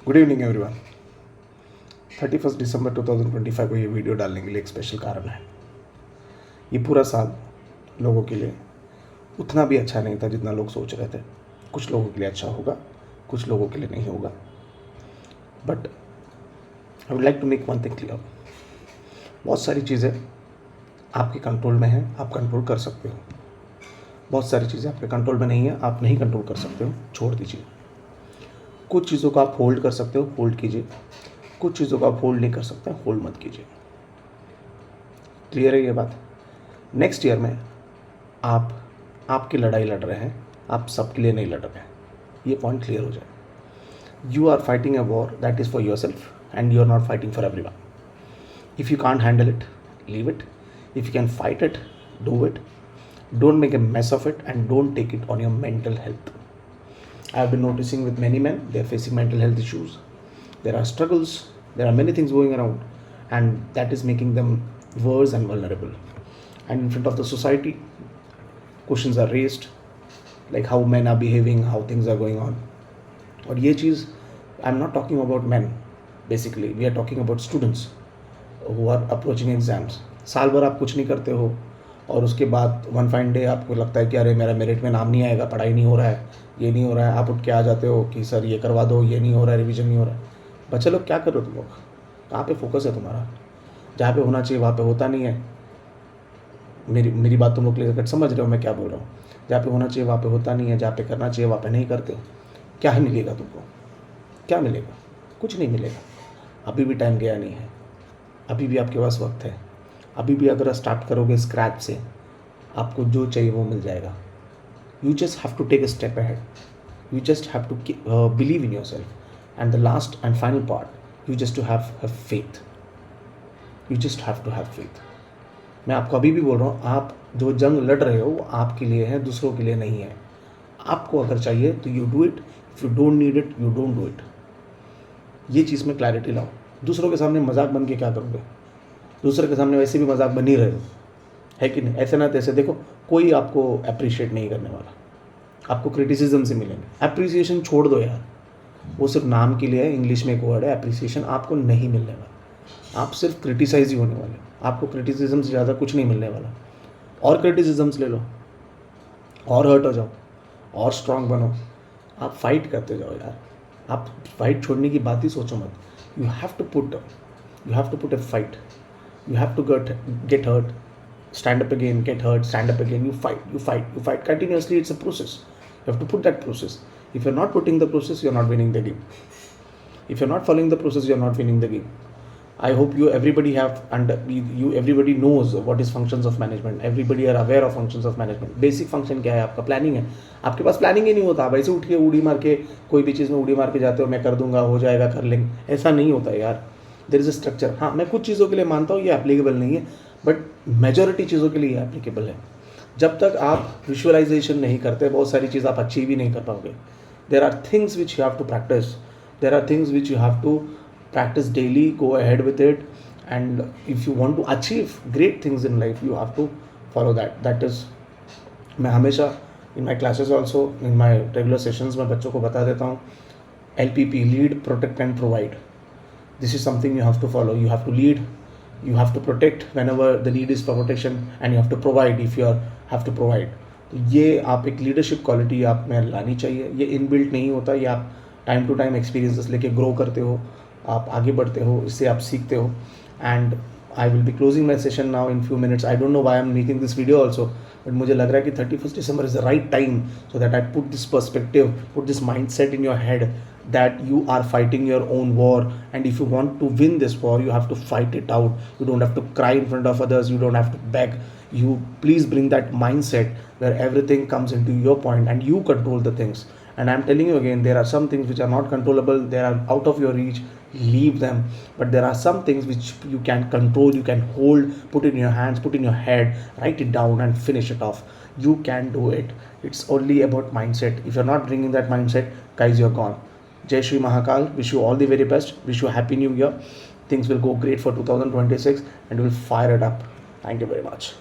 Good evening everyone. 31 दिसंबर 2025 को ये video डालने के लिए एक स्पेशल कारण है। ये पूरा साल लोगों के लिए उतना भी अच्छा नहीं था जितना लोग सोच रहे थे। कुछ लोगों के लिए अच्छा होगा, कुछ लोगों के लिए नहीं होगा। But I would like to make one thing clear. बहुत सारी चीज़ें आपके कंट्रोल में हैं, आप कंट्रोल कर सकते हो। बहुत सारी चीज़ें आपके कंट्रोल में नहीं है, आप नहीं कंट्रोल कर सकते हो, छोड़ दीजिए। कुछ चीज़ों को आप होल्ड कर सकते हो, होल्ड कीजिए। कुछ चीज़ों को आप होल्ड नहीं कर सकते, होल्ड मत कीजिए। क्लियर है ये बात? नेक्स्ट ईयर में आप आपकी लड़ाई लड़ रहे हैं, आप सबके लिए नहीं लड़ रहे हैं। ये पॉइंट क्लियर हो जाए। You are fighting a war that is for yourself and you are not fighting for everyone. If you can't handle it, leave it. If you can fight it, do it. Don't make a mess of it and don't take it on your mental health. I have been noticing with many men, they are facing mental health issues. There are struggles, there are many things going around, and that is making them worse and vulnerable. And in front of the society, questions are raised, like how men are behaving, how things are going on. और ये चीज़, I'm not talking about men, basically. We are talking about students who are approaching exams. साल भर आप कुछ नहीं करते हो और उसके बाद वन फाइन डे आपको लगता है कि अरे मेरा मेरिट में नाम नहीं आएगा, पढ़ाई नहीं हो रहा है, ये नहीं हो रहा है। आप उठ के आ जाते हो कि सर ये करवा दो, ये नहीं हो रहा है, रिवीजन नहीं हो रहा है। बच्चे लोग क्या कर रहे हो तुम लोग? कहाँ पे फोकस है तुम्हारा? जहाँ पे होना चाहिए वहाँ पे होता नहीं है। मेरी बात तुम लोग क्लियर समझ रहे हो मैं क्या बोल रहा हूँ? जहाँ पे होना चाहिए वहाँ पे होता नहीं है, जहाँ पे करना चाहिए वहाँ पे नहीं करते हो। क्या ही मिलेगा तुमको? क्या मिलेगा? कुछ नहीं मिलेगा। अभी भी टाइम गया नहीं है, अभी भी आपके पास वक्त है। अभी भी अगर स्टार्ट करोगे स्क्रैच से, आपको जो चाहिए वो मिल जाएगा। You just have to take a step ahead, you just have to believe in yourself. And the last and final part, you just to have faith. You just have to have faith. मैं आपको अभी भी बोल रहा हूँ, आप जो जंग लड़ रहे हो वो आपके लिए है, दूसरों के लिए नहीं है। आपको अगर चाहिए तो you do it, if you don't need it you don't do it. ये चीज़ में क्लैरिटी लाओ। दूसरों के सामने मजाक बन के क्या करोगे? दूसरे के सामने वैसे भी मजाक बन ही रहे हो, है कि नहीं? ऐसे ना तैसे देखो, कोई आपको अप्रिशिएट नहीं करने वाला, आपको क्रिटिसिज्म से मिलेंगे। अप्रिसिएशन छोड़ दो यार, वो सिर्फ नाम के लिए है। इंग्लिश में एक वर्ड है अप्रिसिएशन, आपको नहीं मिलने वाला। आप सिर्फ क्रिटिसाइज ही होने वाले, आपको क्रिटिसिज्म से ज़्यादा कुछ नहीं मिलने वाला। और क्रिटिसिज्म्स ले लो, और हर्ट हो जाओ, और स्ट्रांग बनो। आप फाइट करते जाओ यार, आप फाइट छोड़ने की बात ही सोचो मत। You have to put a fight. You have to get hurt, stand up again, get hurt, stand up again. You fight continuously. It's a process. You have to put that process. If you're not putting the process, you're not winning the game. If you're not following the process, you're not winning the game. I hope everybody knows what is functions of management. Everybody are aware of functions of management. Basic function क्या है आपका? Planning है। आपके पास planning ही नहीं होता, आप ऐसे उठ के उड़ी मार के कोई भी चीज़ में उड़ी मार के जाते हो, मैं कर दूंगा, हो जाएगा, कर लेंगे। ऐसा नहीं होता यार। There is a structure. हाँ, मैं कुछ चीज़ों के लिए मानता हूँ ये एप्लीकेबल नहीं है, बट मेजॉरिटी चीज़ों के लिए एप्लीकेबल है। जब तक आप विजुअलाइजेशन नहीं करते, बहुत सारी चीज़ आप अचीव ही नहीं कर पाओगे। There are things which you have to practise, there are things which you have to practice daily, go ahead with it, and if you want to achieve great things in life you have to follow that is मैं हमेशा in my classes also, in my regular sessions में बच्चों को बता देता हूँ, LPP, lead, protect and provide. This is something you have to follow. You have to lead, you have to protect whenever the need is for protection, and you have to provide if you have to provide. तो ये आप एक leadership quality आप में लानी चाहिए। ये inbuilt नहीं होता, ये आप टाइम टू टाइम एक्सपीरियंसेस लेके ग्रो करते हो, आप आगे बढ़ते हो, इससे आप सीखते हो। And I will be closing my session now in few minutes. I don't know why I am making this video also, but मुझे लग रहा है कि 31 दिसंबर is the right time so that I put this perspective, put this mindset in your head that you are fighting your own war, and if you want to win this war you have to fight it out. You don't have to cry in front of others, you don't have to beg. You please bring that mindset where everything comes into your point and you control the things. And I'm telling you again, there are some things which are not controllable, they are out of your reach, leave them. But there are some things which you can control, you can hold, put in your hands, put in your head, write it down and finish it off. You can do it. It's only about mindset. If you're not bringing that mindset, guys, you're gone. Jai Shri Mahakal, wish you all the very best, wish you a happy new year. Things will go great for 2026 and we'll fire it up. Thank you very much.